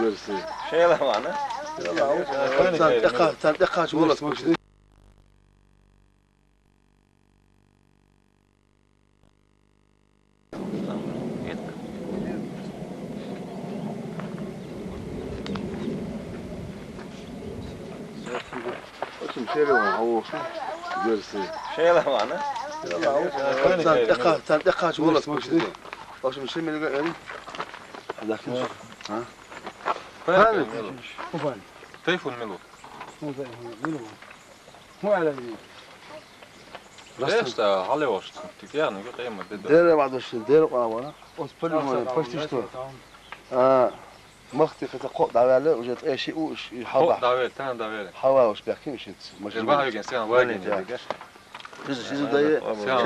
Görse. Şeyler var ne? Sen de kaç olasın. Bakın şöyle var olsun. Görse. Şeyler var ne? Sen de kaç olasın. Bak şimdi şey melek yani. Hadi ha. Правильно. وفعلا Tayfun Melo. مو على اليمين Lest hallo was. Tycker jag nog att det är med det. Dere بعد الشيء دير قاوانا. وسبلي ما فشتش تو. مختي فتقو دعوالة وجت أي شيء وش Hava davet, tane davet. حوا وش بيحكي مش انت. Erba har ju sen vägen Ja. det.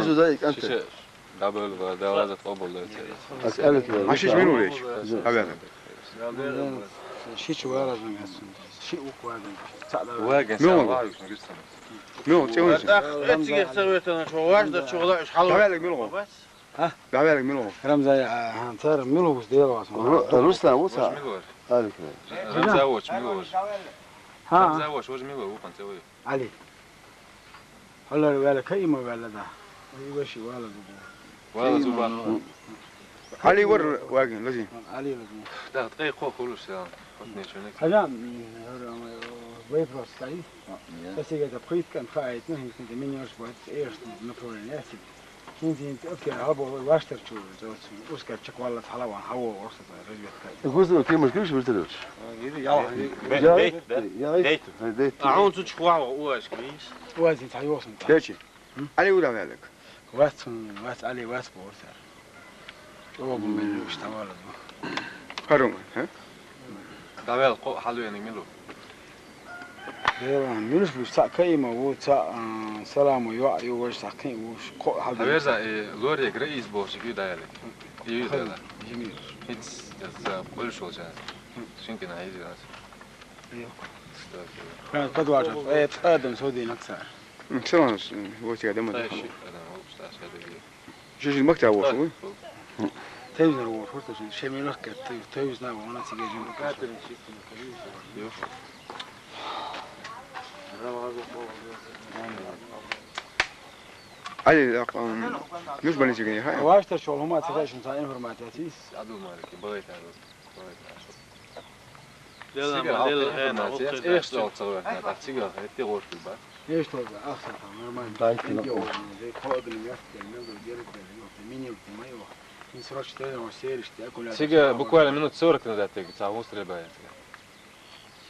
شو زيك أنت. Double var det var ett boll det. أسألك عشيش منو ليش؟ أبدا شيء شو وارد من هالسن شيء وقواد Vägen sen Melo. var ju som just منو تسوي اتيجي سويت انا شغل شغل ايش حلو بعملك منو بس بعملك منو رمزة هانتر ملو بس ديرو روسنا موسى. Melo. هذيك. Ramzawoch Melo. ها Ramzawoch was Melo وكان سوي. علي هلا ولا كيما ولا ده ايوه شيء ولا Wala zuban. علي ور واجن لازم علي لازم Da tre kokulus ja. Ni känner. حاجة ويفرس كاي بس إذا بقيت كان فايت نحن كنت من يوش بقيت إيش نفرون ياسي كنت أفكر هابو واشتر شو زوج وسكر شكوالة حلاوة هوا ورصة رجعت كاي يقول له كيف مشكلة بيرتلوش. ديت. اعون تشخوا واش كويس وازن تحيوسن ليش علي ولا بعملك وات علي وات بورتر هو من اشتغل هرم ها Davel hallo en Melo. ايوه مش بتاع كيما وتاع سلام ويوعي وش تاكين وش قو حد Aveza Lorje Greis boss ju där eller. Ju där. جميل Hits det så så så. Skinken är ju alltså. كانت قد واجد ادم سعودي اكثر شلون هو تي قدام انا هو استاذ هذا. شو المقطع هو شو تيزن هو فرصة شيء من لك تيزن وانا تيجي جنب علي مش بنسيقني هاي واشتر شغل هما تفاش انت انفورماتيس Adu Marki بغيت هذا. لا ما لا انا ايش صوت صوت هذا سيجار هتي غور في الباب. ايش تقول اخر نورمال بايت زي قائد اللي يفتح المنزل ديرك مين يبقى ما يروح من سراج تاني وسير اشتاكل Сига буквально минут 40 назад я говорю, а стрельбает.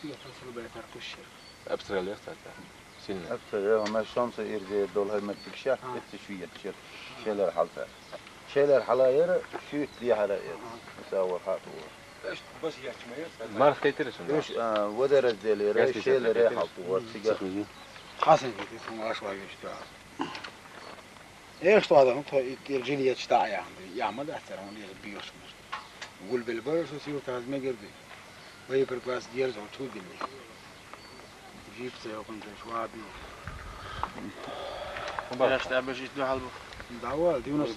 سيجا فصل بقى تركش Обстрелял, кстати. Сильно. أكثر ما الشمس يرجع دول هاي متكشة التشوية تشير شيلر حالته شيلر حلاير شوت لي حلاير مساور حاطه بس يحكي ما خيترش. وش ودر الزلير شيلر حاطه ورتيجا حسن كده ثم أشوى يشتاع إيش هذا أنت الرجال يشتاع يا ما ده ترى هون يبيوش يقول بالبرس وسيو تاز ما قربي وهي برقاس ديرز أو شو دلني جيب سيو كنت شوابي ايش تبى شيء تدو حلو دعوة ديونس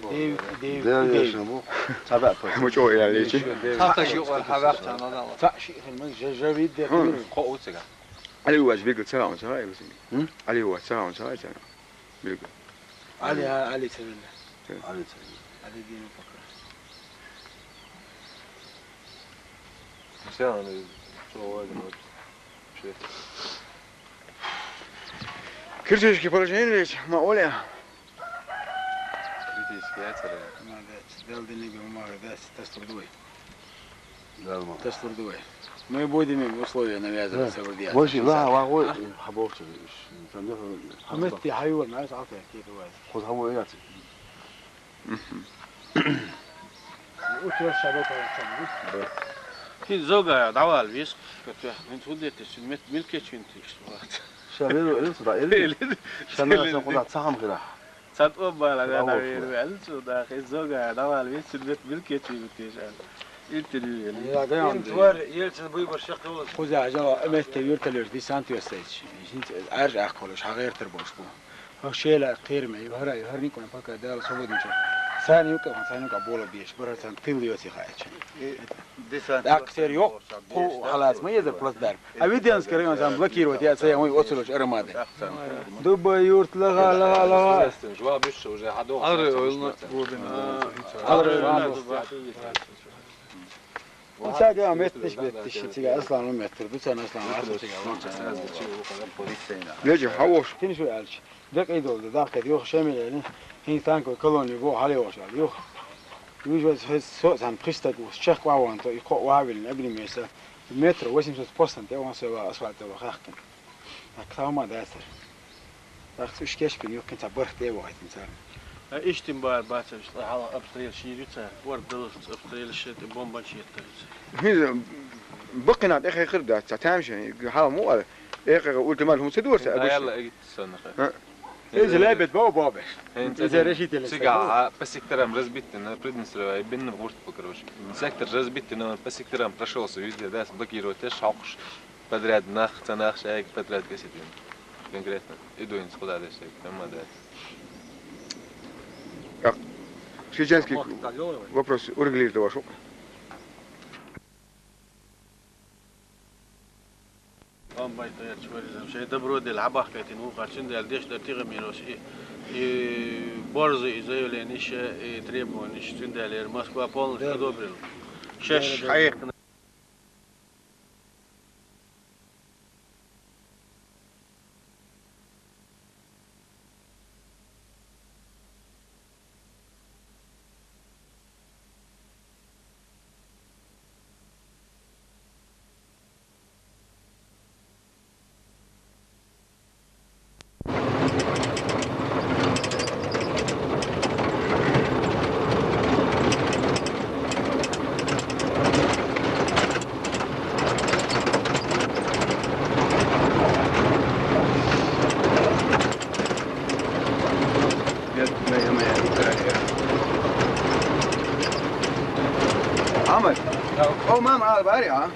ديف ده شنو؟ تابع. مش هو إلى ليش حتى شيء حبحت انا تأشي في المنزل جربي ده قوة سيجا. علي هو بيقول ساعة وساعة بس علي هو ساعة وساعة بيقول علي سبيل علي علي دين فكر Sen så var det något. كرتش كيف ولا ليش ما أولى Kritisk jätsare. ما ده دل دني بما ده تستر دوي لا ما. تستر دوي ما يبودي من وصلوا أنا لازم أسوي ديال وش لا هو حبوش فهمت. حمتي حيوان ما يسعى كيف هو خذ هو ياتي. وش الشباب هذا في زوجة دعوة البيس كنت انت وديت السلمات ملكة انت شابيرو إلى صدق شنو سأقول صاحم كده. صدق بالله انا وين شو داخل زوجة دعوة البيس سلمات ملكة انت انت يا دايم توار يلتن بوي برشق خذ عجوا امت يرتلر دي سانتي استيج انت ارجع اقولش غير تربوش بو هو شيء لا خير معي وهرا يهرني كون فكر دال صوب دي Sen yuka bolo biş. Burası sen tılıyorsun hayatı. Desant. Aktör yok. Bu halas mı yedir plus der. Evidence kırıyor sen blokirovat ya sen oy otsuluş aramadı. Duba yurt laga. Жва бишше уже hadov. Alır oyunu vurdun. Sen devam etmiş bitmiş. Tiga aslanım mettir. Bu sen aslanım asıl tiga. نجي حوش Tini şu elç. Dek iyi oldu. Dakika yok şemileni. İnsan ko koloni bu hali olacak. Yok. Yüzde sen pristak bu çek vavanto. İko vavilin ebni mesela. Metro 80% ya ondan sonra asfalt var hakkın. Akşama da eser. Bak üç geç bin yok kinta bırak diye vakit insan. İştim bağır bahçe işte hala abstrel şiirütse var dalış abstrel şit bomba şiirtler. هنا بقينا اخي خرده تامشي حاول مو اخي قلت مالهم سدور Ayarla git sana. İyice lebet baba baba. İyice reşit ile. Сега посекторам разбиты на преднестровая и бинна в урту, короче. Сектор разбитый, но по секторам прошелся везде, да, блокировать те шалкуш подряд нах, шайк подряд гасит. Конкретно. Иду инс куда дальше, прямо да. شيجانسكي вопрос урегулировать этого шока. Bayta yarışmarizm şey dobro del abah katin u qarşın del deş der tiğ miros borzu izaylen iş trebon iş tündeler Moskva полностью одобрил. Şeş hayık عمر او ما معاه باري ها